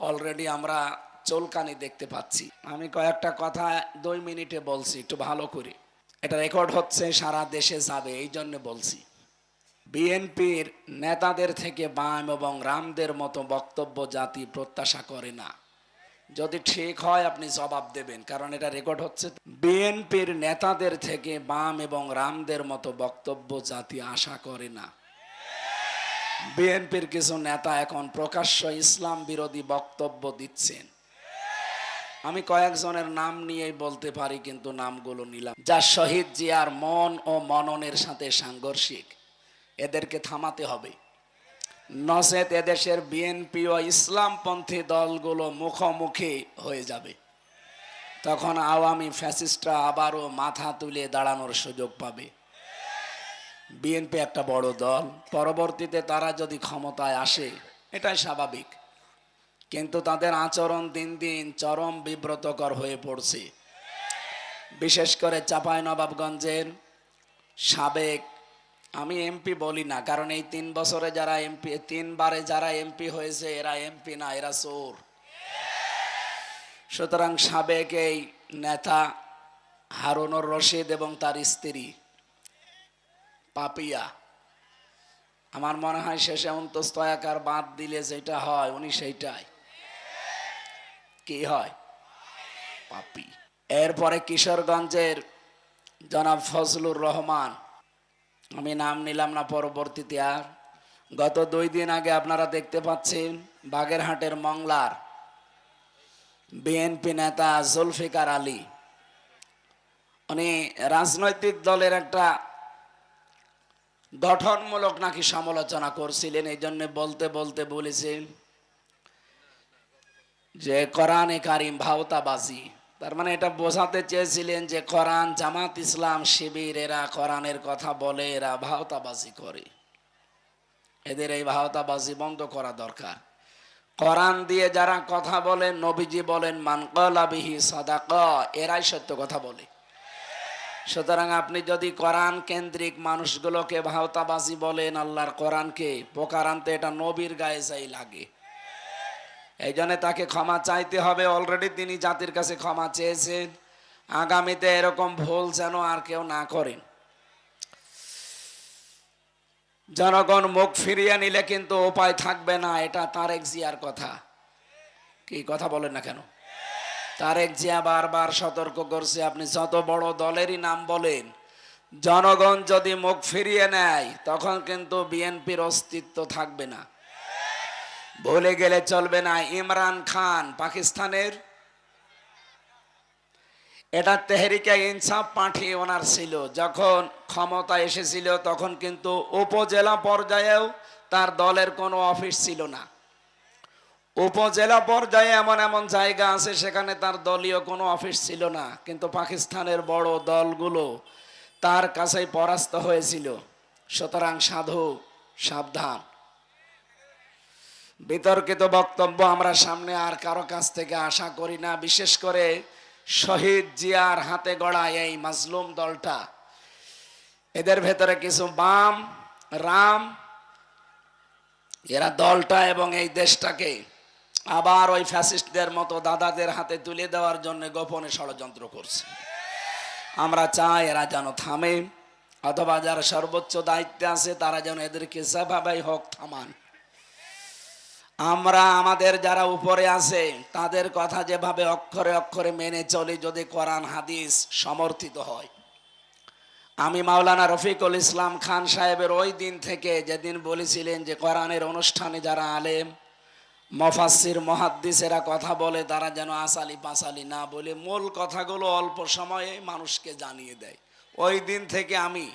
Already আমরা চুলকানি দেখতে পাচ্ছি। আমি কয়েকটা কথা 2 মিনিটে বলছি, একটু ভালো করে। এটা রেকর্ড হচ্ছে, সারা দেশে যাবে, এই জন্য বলছি। বিএনপির নেতাদের থেকে বাম এবং রামদের মতো বক্তব্য জাতি প্রত্যাশা করে না। যদি ঠিক হয় আপনি জবাব দেবেন, কারণ এটা রেকর্ড হচ্ছে। বিএনপির নেতাদের থেকে বাম এবং রামদের মতো বক্তব্য জাতি আশা করে না। বিএনপির কিছু নেতা এখন প্রকাশ্য ইসলাম বিরোধী বক্তব্য দিচ্ছেন। আমি কয়েকজনের নাম নিয়েই বলতে পারি, কিন্তু নামগুলো নিলাম, যা শহীদ জিয়ার মন ও মননের সাথে সাংঘর্ষিক। এদেরকে থামাতে হবে, নচেত এদেশের বিএনপি ও ইসলামপন্থী দলগুলো মুখোমুখি হয়ে যাবে। তখন আওয়ামী ফ্যাসিস্টরা আবারও মাথা তুলে দাঁড়ানোর সুযোগ পাবে। বিএনপি একটা বড় দল, পরবর্তীতে তারা যদি ক্ষমতায় আসে এটাই স্বাভাবিক, কিন্তু তাদের আচরণ দিন দিন চরম বিব্রতকর হয়ে পড়ছে। বিশেষ করে চাঁপাইনবাবগঞ্জের সাবেক, আমি এমপি বলি না, কারণ এই 3 বছরে যারা এমপি, 3বারে যারা এমপি হয়েছে এরা এমপি না, এরা চোর। সুতরাং সাবেক এই নেতা হারুনুর রশিদ এবং তার স্ত্রী পাপিয়া, আমার মনে হয় শেষে অন্তস্তয়াকার বাদ দিলে যেটা হয় উনি সেইটাই। কি হয়? পাপি। এরপরে কিশোরগঞ্জের জনাব ফজলুর রহমান, আমি নাম নিলাম না পরবর্তীতে আর। গত 2 দিন আগে আপনারা দেখতে পাচ্ছেন বাগেরহাটের মংলার বিএনপি নেতা জুলফিকার আলী, উনি রাজনৈতিক দলের একটা গঠনমূলক নাকি সমালোচনা করছিলেন। এই জন্য বলতে বলতে বলেছেন যে কোরআনে কারিম ভাওতাবাজি। তার মানে এটা বোঝাতে চেয়েছিলেন যে কোরআন, জামাত ইসলাম, শিবির এরা কোরআনের কথা বলে, এরা ভাওতাবাজি করে। এদের এই ভাওতাবাজি বন্ধ করা দরকার। কোরআন দিয়ে যারা কথা বলেন, নবীজি বলেন মান ক্বালা বিহি সাদাকা, এরাই সত্য কথা বলে। সুতরাং আপনি যদি কোরআন কেন্দ্রিক মানুষগুলোকে ভাওতাবাজি বলেন, আল্লাহর কোরআনকে পোকার আনতে, এটা নবীর গায়ে যাই লাগে। এই জন্য তাকে ক্ষমা চাইতে হবে। অলরেডি তিনি জাতির কাছে ক্ষমা চেয়েছেন। আগামীতে এরকম ভুল যেন আর কেউ না করেন। জনগণ মুখ ফিরিয়ে নিলে কিন্তু উপায় থাকবে না, এটা তারেক জিয়ার কথা। কি কথা বলেন না কেন? তারেক জিয়া বারবার সতর্ক করছে, আপনি যত বড় দলেরই নাম বলেন, জনগণ যদি মুখ ফিরিয়ে নেয় তখন কিন্তু বিএনপির অস্তিত্ব থাকবে না। ভুলে গেলে চলবে না, ইমরান খান পাকিস্তানের, এটা তেহরিকে ইনসাফ পার্টি ওনার ছিল। যখন ক্ষমতা এসেছিল তখন কিন্তু উপজেলা পর্যায়েও তার দলের কোনো অফিস ছিল না। উপজেলা পর্যায়ে এমন এমন জায়গা আছে সেখানে তার দলীয় কোনো অফিস ছিল না, কিন্তু পাকিস্তানের বড় দলগুলো তার কাছেই পরাস্ত হয়েছিল। সুতরাং সাধু সাবধান। বিতর্কিত বক্তব্য আমরা সামনে আর কারো কাছ থেকে আশা করি না, বিশেষ করে শহীদ জিয়ার হাতে গড়া এই মাজলুম দলটা। এদের ভেতরে কিছু বাম রাম, এরা দলটা এবং এই দেশটাকে আবার ওই ফ্যাসিস্টদের মতো দাদাদের হাতে তুলে দেওয়ার জন্য গোপনে ষড়যন্ত্র করছে। আমরা চাই এরা যেন থামে, অথবা যারা সর্বোচ্চ দায়িত্বে আছে তারা যেন এদেরকে যেভাবেই হোক থামান। আমরা আমাদের যারা উপরে আছে তাদের কথা যেভাবে অক্ষরে অক্ষরে মেনে চলি, যদি কোরআন হাদিস সমর্থিত হয়। আমি মাওলানা রফিকুল ইসলাম খান সাহেবের ওই দিন থেকে, যেদিন বলেছিলেন যে কোরআনের অনুষ্ঠানে যারা আলেম মুফাসসির মুহাদ্দিসেরা কথা বলে তারা যেন আসালি পাসালি না বলে মূল কথাগুলো অল্প সময়ে মানুষকে জানিয়ে দেয়, ওই দিন থেকে আমি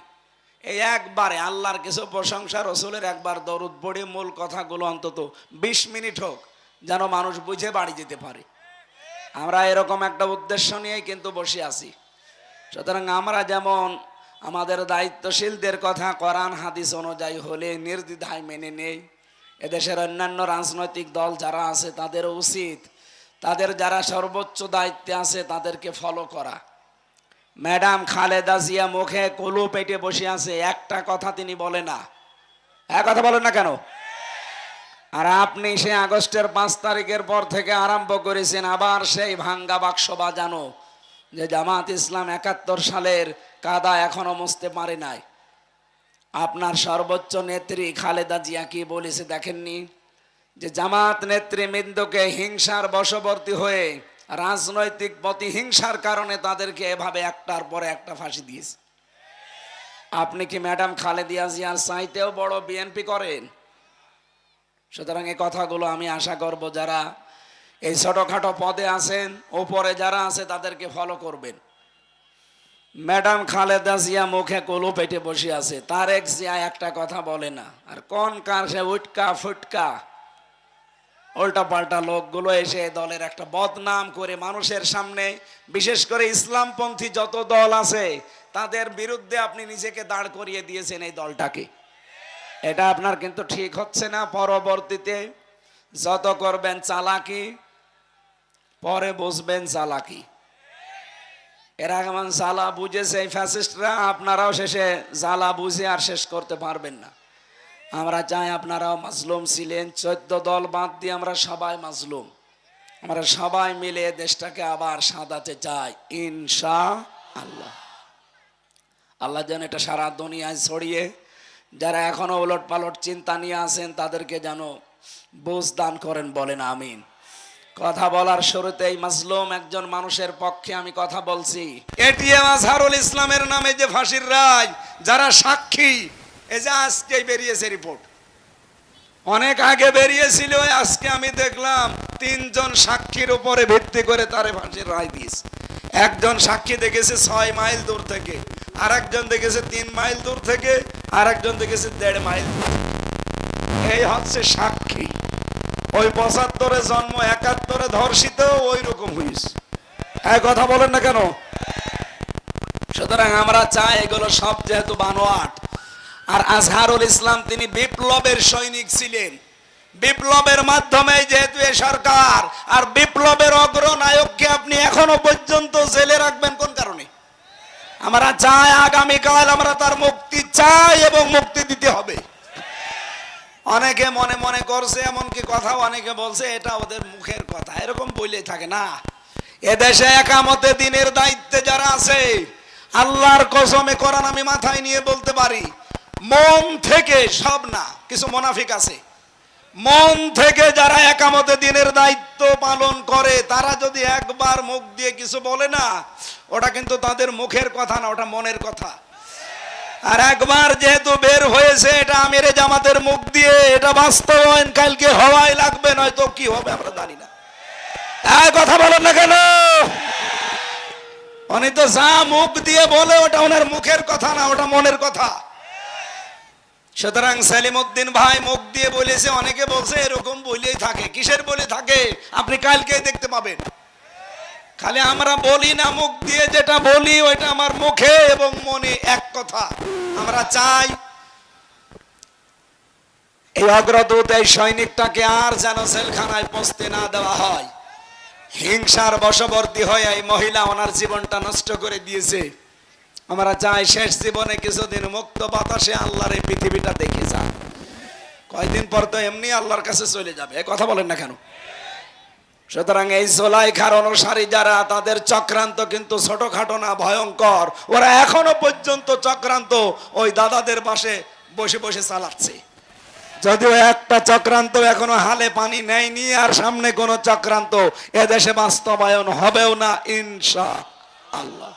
এই একবারে আল্লাহর কিছু প্রশংসা, রসুলের একবার দরুদ পড়ে মূল কথাগুলো অন্তত 20 মিনিট হোক যেন মানুষ বুঝে বাড়ি যেতে পারে। আমরা এরকম একটা উদ্দেশ্য নিয়েই কিন্তু বসে আছি। সুতরাং আমরা যেমন আমাদের দায়িত্বশীলদের কথা কোরআন হাদিস অনুযায়ী হলে নির্দ্বিধায় মেনে নেই, এদেশের অন্যান্য রাজনৈতিক দল যারা আছে তাদেরও উচিত তাদের যারা সর্বোচ্চ দায়িত্বে আছে তাদেরকে ফলো করা। ম্যাডাম খালেদা জিয়া মুখে কলু পেটে বসে আছে, একটা কথা তিনি বলে না। এক কথা বলেন না কেন? আর আপনি সে আগস্টের 5 তারিখের পর থেকে আরম্ভ করেছেন আবার সেই ভাঙ্গা বাক্স বাজানো, যে জামাত ইসলাম 71 সালের কাদা এখনো মুছতে পারে নাই। আপনার সর্বোচ্চ নেত্রী খালেদা জিয়া কি বলেছে দেখেননি? যে জামাত নেতৃবৃন্দকে হিংসার বশবর্তী হয়ে রাজনৈতিক প্রতিহিংসার কারণে তাদেরকে এভাবে একটার পরে একটা ফাঁসি দিয়েছে। আপনি কি ম্যাডাম খালেদা জিয়ার চাইতেও বড় বিএনপি করেন? সুতরাং এই কথাগুলো আমি আশা করব যারা এই ছোটখাটো পদে আছেন, ওপরে যারা আছে তাদেরকে ফলো করবেন। ম্যাডাম খালেদা জিয়া মুখে কলু পেটে বসে আছে, তারেক জিয়া একটা কথা বলে না। আর কোন কার সে উটকা ফুটকা উল্টা পাল্টা লোকগুলো এসে দলের একটা বদনাম করে মানুষের সামনে, বিশেষ করে ইসলামপন্থী যত দল আছে তাদের বিরুদ্ধে আপনি নিজেকে দাঁড় করিয়ে দিয়েছেন এই দলটাকে। এটা আপনার কিন্তু ঠিক হচ্ছে না। পরবর্তীতে যত করবেন চালাকি, পরে বুঝবেন চালাকি। এরা কেমন জ্বালা বুঝেছে এই ফ্যাসিস্টরা, আপনারাও শেষে জ্বালা বুঝে আর শেষ করতে পারবেন না। আমরা চাই আপনারাও মাজলুম ছিলেন, 14 দল বাদ দিয়ে আমরা সবাই মাজলুম। আমরা সবাই মিলে দেশটাকে আবার সাজাতে চাই ইনশাআল্লাহ। আল্লাহ যেন এটা সারা দুনিয়ায় ছড়িয়ে, যারা এখনো উলট পালট চিন্তা নিয়ে আছেন তাদেরকে যেন বুঝ দান করেন, বলেন আমিন। কথা বলার শুরুতেই মাজলুম একজন মানুষের পক্ষে আমি কথা বলছি। এটিএম আজহারুল ইসলামের নামে যে ফাঁসির রায়, যারা সাক্ষী, এই যে আজকে বেরিয়েছে রিপোর্ট, অনেক আগে বেরিয়েছিল, আজকে আমি দেখলাম 3 জন সাক্ষীর উপরে ভিত্তি করে তারে ফাঁসির রায় দিয়েছে। একজন সাক্ষী দেখেছে 6 মাইল দূর থেকে, আর একজন দেখেছে 3 মাইল দূর থেকে, আর একজন দেখেছে 1.5 মাইল। এই হচ্ছে সাক্ষী। ওই 75-এ জন্ম, 71-এ ধর্ষিত, ওই রকম হয়েছে। এই কথা বলেন না কেন? সুতরাং আমরা চাই এগুলো সব যেহেতু বানোয়াট। আর আজহারুল ইসলাম তিনি বিপ্লবের সৈনিক ছিলেন, বিপ্লবের মাধ্যমে যেহেতু এ সরকার, আর বিপ্লবের অগ্রনায়ককে আপনি এখনো পর্যন্ত জেলে রাখবেন কোন কারণে? আমরা চাই আগামীকাল আমরা তার মুক্তি চাই এবং মুক্তি দিতে হবে। অনেকে মনে মনে করছে, এমনকি কথা অনেকে বলছে এটা ওদের মুখের কথা, এরকম বলে থাকে না। এদেশে একামতে দিনের দায়িত্বে যারা আছে, আল্লাহর কসমে কোরআন আমি মাথায় নিয়ে বলতে পারি, মন থেকে, সব না, কিছু মুনাফিক আছে, মন থেকে যারা একামতে দিনের দায়িত্ব পালন করে, তারা যদি একবার মুখ দিয়ে কিছু বলে না, ওটা কিন্তু তাদের মুখের কথা না, ওটা মনের কথা। আর একবার যেহেতু বের হয়েছে এটা আমিরে জামাতের মুখ দিয়ে, এটা বাস্তবায়ন কালকে হওয়াই লাগবে, নয়তো কি হবে আমরা জানি না। এই কথা বলেন না কেন? উনি তো যা মুখ দিয়ে বলে ওটা ওনার মুখের কথা না, ওটা মনের কথা। সুতরাং সেলিমউদ্দিন ভাই মুখ দিয়ে বলেছে, অনেকে বলছে এরকম বলেই থাকে। কিসের বলে থাকে আপনি কালকেই দেখতে পাবেন। খালি আমরা বলি না, মুখ দিয়ে যেটা বলি ওইটা আমার মুখে এবং মনে এক কথা। আমরা চাই এই অগ্রদূত, এই সৈনিকটাকে আর যেন জেলখানায় পৌঁছতে না দেওয়া হয়। হিংসার বশবর্তী হয়ে এই মহিলা ওনার জীবনটা নষ্ট করে দিয়েছে। আমরা চাই শেষ জীবনে কিছুদিন মুক্ত বাতাসে আল্লাহর এই পৃথিবীটা দেখে যান। কয়দিন পর তো এমনি আল্লাহর কাছে চলে যাবে, এই কথা বলেন না কেন? সুতরাং এই জুলাইখার অনুসারী যারা, তাদের চক্রান্ত কিন্তু ছোটখাটো না, ভয়ঙ্কর। ওরা এখনো পর্যন্ত চক্রান্ত ওই দাদাদের পাশে বসে বসে চালাচ্ছে। যদিও একটা চক্রান্ত এখনো হালে পানি নেয়নি, আর সামনে কোনো চক্রান্ত এদেশে বাস্তবায়ন হবেও না ইনশাআল্লাহ।